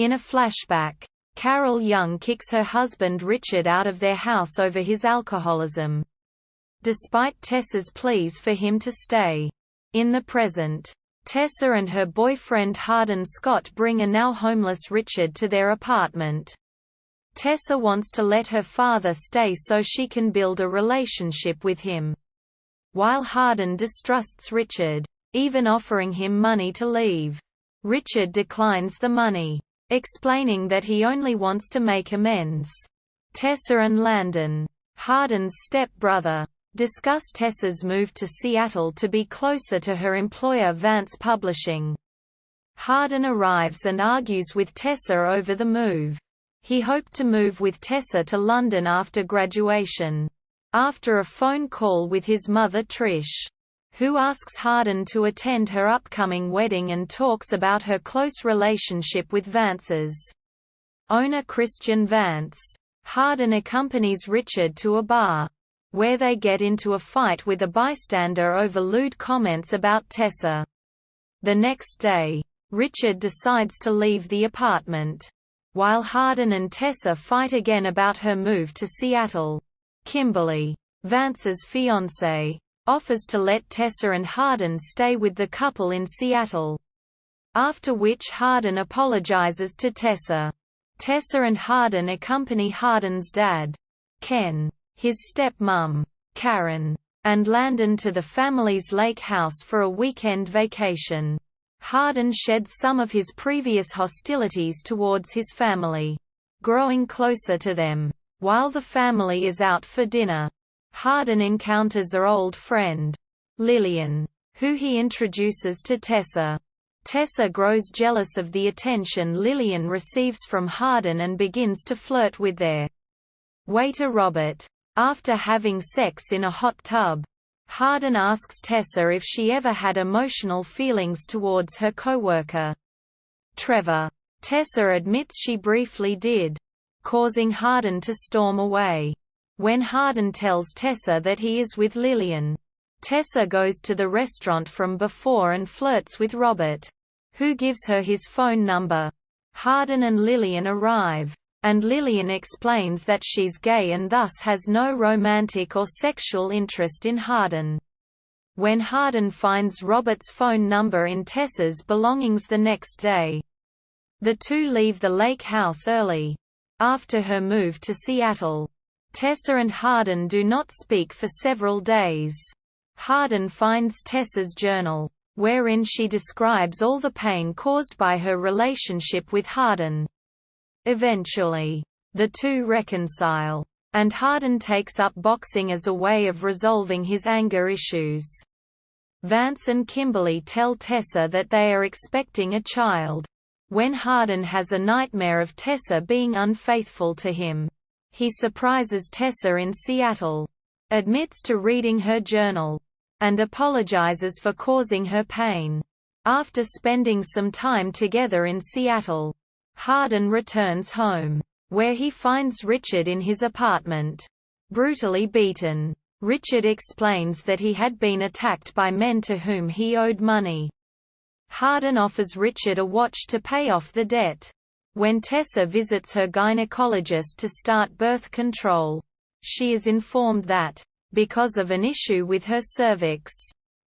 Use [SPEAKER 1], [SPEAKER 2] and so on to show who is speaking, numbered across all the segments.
[SPEAKER 1] In a flashback, Carol Young kicks her husband Richard out of their house over his alcoholism, despite Tessa's pleas for him to stay. In the present, Tessa and her boyfriend Hardin Scott bring a now homeless Richard to their apartment. Tessa wants to let her father stay so she can build a relationship with him, while Hardin distrusts Richard, even offering him money to leave. Richard declines the money, explaining that he only wants to make amends. Tessa and Landon, Hardin's step-brother, discuss Tessa's move to Seattle to be closer to her employer Vance Publishing. Hardin arrives and argues with Tessa over the move. He hoped to move with Tessa to London after graduation. After a phone call with his mother Trish, who asks Hardin to attend her upcoming wedding and talks about her close relationship with Vance's owner Christian Vance, Hardin accompanies Richard to a bar, where they get into a fight with a bystander over lewd comments about Tessa. The next day, Richard decides to leave the apartment, while Hardin and Tessa fight again about her move to Seattle. Kimberly, Vance's fiancée, offers to let Tessa and Hardin stay with the couple in Seattle, after which Hardin apologizes to Tessa. Tessa and Hardin accompany Hardin's dad, Ken, his stepmom, Karen, and Landon to the family's lake house for a weekend vacation. Hardin sheds some of his previous hostilities towards his family, growing closer to them. While the family is out for dinner, Hardin encounters her old friend, Lillian, who he introduces to Tessa. Tessa grows jealous of the attention Lillian receives from Hardin and begins to flirt with their waiter Robert. After having sex in a hot tub, Hardin asks Tessa if she ever had emotional feelings towards her coworker, Trevor. Tessa admits she briefly did, causing Hardin to storm away. When Hardin tells Tessa that he is with Lillian, Tessa goes to the restaurant from before and flirts with Robert, who gives her his phone number. Hardin and Lillian arrive, and Lillian explains that she's gay and thus has no romantic or sexual interest in Hardin. When Hardin finds Robert's phone number in Tessa's belongings the next day, the two leave the lake house early. After her move to Seattle, Tessa and Hardin do not speak for several days. Hardin finds Tessa's journal, wherein she describes all the pain caused by her relationship with Hardin. Eventually, the two reconcile, and Hardin takes up boxing as a way of resolving his anger issues. Vance and Kimberly tell Tessa that they are expecting a child. When Hardin has a nightmare of Tessa being unfaithful to him, he surprises Tessa in Seattle, admits to reading her journal, and apologizes for causing her pain. After spending some time together in Seattle, Hardin returns home, where he finds Richard in his apartment, brutally beaten. Richard explains that he had been attacked by men to whom he owed money. Hardin offers Richard a watch to pay off the debt. When Tessa visits her gynecologist to start birth control, she is informed that, because of an issue with her cervix,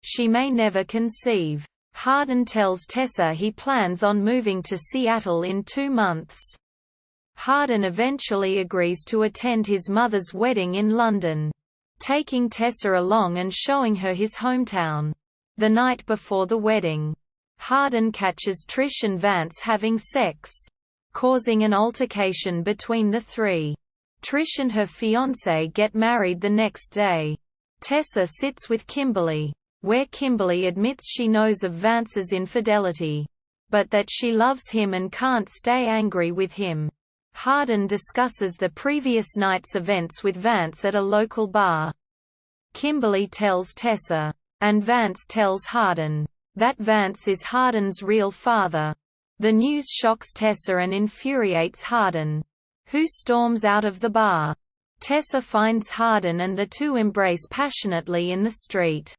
[SPEAKER 1] she may never conceive. Hardin tells Tessa he plans on moving to Seattle in 2 months. Hardin eventually agrees to attend his mother's wedding in London, taking Tessa along and showing her his hometown. The night before the wedding, Hardin catches Trish and Vance having sex, causing an altercation between the three. Trish and her fiancé get married the next day. Tessa sits with Kimberly, where Kimberly admits she knows of Vance's infidelity, but that she loves him and can't stay angry with him. Hardin discusses the previous night's events with Vance at a local bar. Kimberly tells Tessa, and Vance tells Hardin, that Vance is Hardin's real father. The news shocks Tessa and infuriates Hardin, who storms out of the bar. Tessa finds Hardin and the two embrace passionately in the street.